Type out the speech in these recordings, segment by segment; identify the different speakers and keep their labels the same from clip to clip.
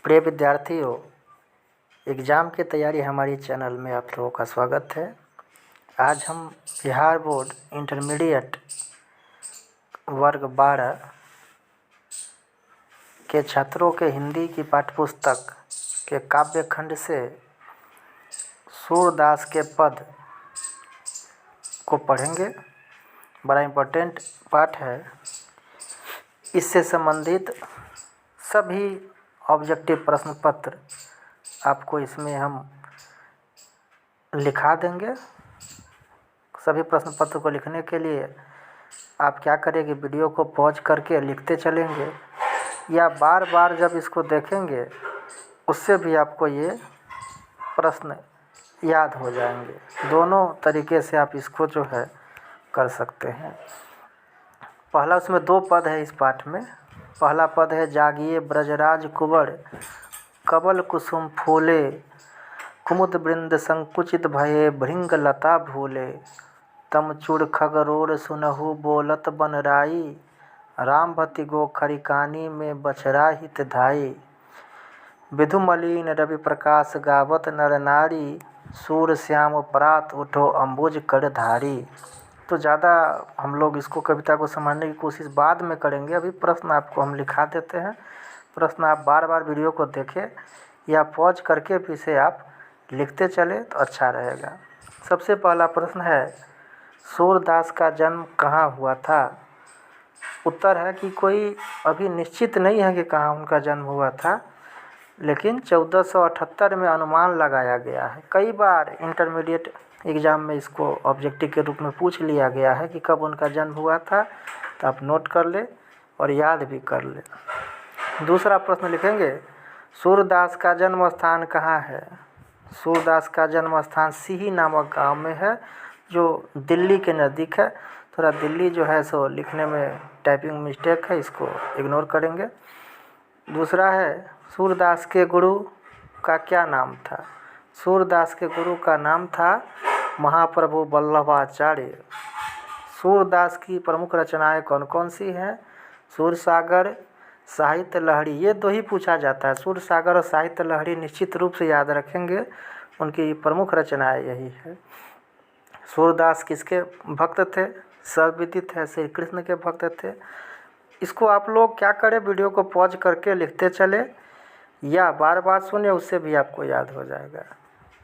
Speaker 1: प्रिय विद्यार्थियों, एग्ज़ाम की तैयारी हमारी चैनल में आप लोगों का स्वागत है। आज हम बिहार बोर्ड इंटरमीडिएट वर्ग 12 के छात्रों के हिंदी की पाठ्यपुस्तक के काव्य खंड से सूरदास के पद को पढ़ेंगे। बड़ा इम्पोर्टेंट पाठ है। इससे संबंधित सभी ऑब्जेक्टिव प्रश्न पत्र आपको इसमें हम लिखा देंगे। सभी प्रश्न पत्र को लिखने के लिए आप क्या करेंगे, वीडियो को पॉज करके लिखते चलेंगे या बार बार जब इसको देखेंगे उससे भी आपको ये प्रश्न याद हो जाएंगे। दोनों तरीके से आप इसको जो है कर सकते हैं। पहला, उसमें 2 पद है इस पाठ में। पहला पद है, जागिए ब्रजराज कुंवर कबल कुसुम फूले, कुमुद वृंद संकुचित भये भृंग लता भूले, तम चूड़ खगरोड़ सुनहु बोलत बनराई, रामभति गो खरिकानी में बछरा हित धाई, विधुमलिन रवि प्रकाश गावत नर नारी, सूर श्याम प्रात उठो अम्बुज कर धारी। तो ज़्यादा हम लोग इसको कविता को समझने की कोशिश बाद में करेंगे। अभी प्रश्न आपको हम लिखा देते हैं। प्रश्न आप बार बार वीडियो को देखें या पॉज करके भी इसे आप लिखते चले तो अच्छा रहेगा। सबसे पहला प्रश्न है, सूरदास का जन्म कहाँ हुआ था? उत्तर है कि कोई अभी निश्चित नहीं है कि कहाँ उनका जन्म हुआ था, लेकिन 1478 में अनुमान लगाया गया है। कई बार इंटरमीडिएट एग्ज़ाम में इसको ऑब्जेक्टिव के रूप में पूछ लिया गया है कि कब उनका जन्म हुआ था, तो आप नोट कर ले और याद भी कर ले। दूसरा प्रश्न लिखेंगे, सूरदास का जन्म स्थान कहाँ है? सूरदास का जन्म स्थान सिही नामक गांव में है, जो दिल्ली के नज़दीक है। थोड़ा दिल्ली जो है सो लिखने में टाइपिंग मिस्टेक है, इसको इग्नोर करेंगे। दूसरा है, सूरदास के गुरु का क्या नाम था? सूरदास के गुरु का नाम था महाप्रभु वल्लभाचार्य। सूरदास की प्रमुख रचनाएं कौन कौन सी हैं? सूरसागर, साहित्य लहरी, ये 2 ही पूछा जाता है। सूरसागर और साहित्य लहरी निश्चित रूप से याद रखेंगे, उनकी प्रमुख रचनाएं यही है। सूरदास किसके भक्त थे? सर्वविदित है, श्री कृष्ण के भक्त थे। इसको आप लोग क्या करें, वीडियो को पॉज करके लिखते चले या बार बार सुने, उससे भी आपको याद हो जाएगा।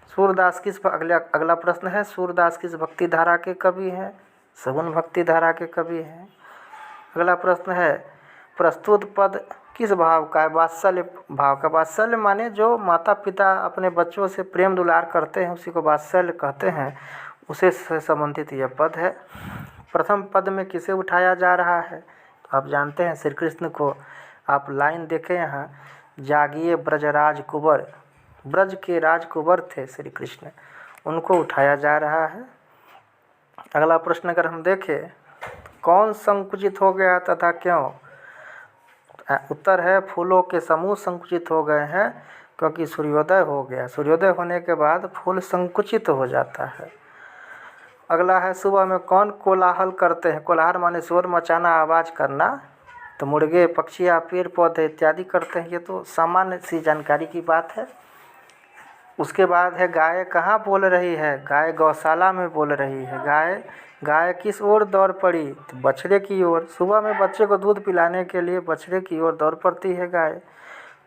Speaker 1: सूरदास किस अगला प्रश्न है, सूरदास किस भक्ति धारा के कवि हैं? सगुन भक्ति धारा के कवि हैं। अगला प्रश्न है, प्रस्तुत पद किस भाव का है? वात्सल्य भाव का। वात्सल्य माने जो माता पिता अपने बच्चों से प्रेम दुलार करते हैं उसी को वात्सल्य कहते हैं, उसे से संबंधित यह पद है। प्रथम पद में किसे उठाया जा रहा है? तो आप जानते हैं श्री कृष्ण को। आप लाइन देखें यहाँ, जागिए ब्रजराज कुंवर, ब्रज के राजकुंवर थे श्री कृष्ण, उनको उठाया जा रहा है। अगला प्रश्न अगर हम देखें, कौन संकुचित हो गया तथा क्यों? उत्तर है, फूलों के समूह संकुचित हो गए हैं क्योंकि सूर्योदय हो गया। सूर्योदय होने के बाद फूल संकुचित हो जाता है। अगला है, सुबह में कौन कोलाहल करते हैं? कोलाहल माने शोर मचाना, आवाज़ करना। तो मुर्गे, पक्षियाँ, पेड़ पौधे इत्यादि करते हैं। ये तो सामान्य सी जानकारी की बात है। उसके बाद है, गाय कहाँ बोल रही है? गाय गौशाला में बोल रही है। गाय किस ओर दौड़ पड़ी? तो बछड़े की ओर। सुबह में बच्चे को दूध पिलाने के लिए बछड़े की ओर दौड़ पड़ती है गाय।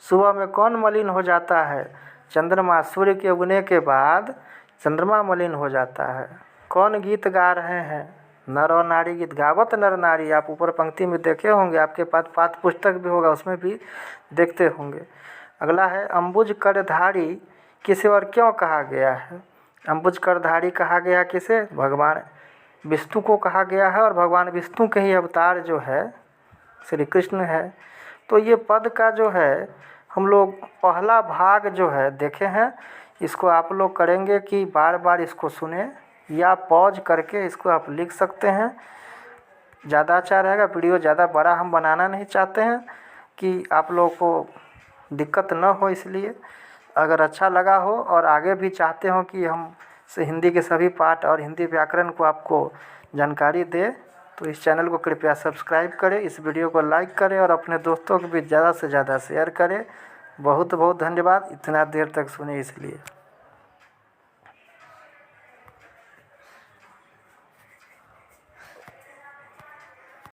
Speaker 1: सुबह में कौन मलिन हो जाता है? चंद्रमा। सूर्य के उगने के बाद चंद्रमा मलिन हो जाता है। कौन गीत गा रहे हैं? नर और नारी गीत। गावत नर नारी, आप ऊपर पंक्ति में देखे होंगे, आपके पास पाठ्य पुस्तक भी होगा, उसमें भी देखते होंगे। अगला है, अम्बुज करधारी किसे और क्यों कहा गया है? अम्बुज करधारी कहा गया किसे? भगवान विष्णु को कहा गया है, और भगवान विष्णु के ही अवतार जो है श्री कृष्ण है। तो ये पद का जो है हम लोग पहला भाग जो है देखे हैं, इसको आप लोग करेंगे कि बार बार इसको सुने या पॉज करके इसको आप लिख सकते हैं, ज़्यादा अच्छा रहेगा। वीडियो ज़्यादा बड़ा हम बनाना नहीं चाहते हैं कि आप लोगों को दिक्कत न हो, इसलिए अगर अच्छा लगा हो और आगे भी चाहते हो कि हम हिंदी के सभी पाठ और हिंदी व्याकरण को आपको जानकारी दें, तो इस चैनल को कृपया सब्सक्राइब करें, इस वीडियो को लाइक करें और अपने दोस्तों को भी ज़्यादा से ज़्यादा शेयर करें। बहुत बहुत धन्यवाद, इतना देर तक सुने इसलिए।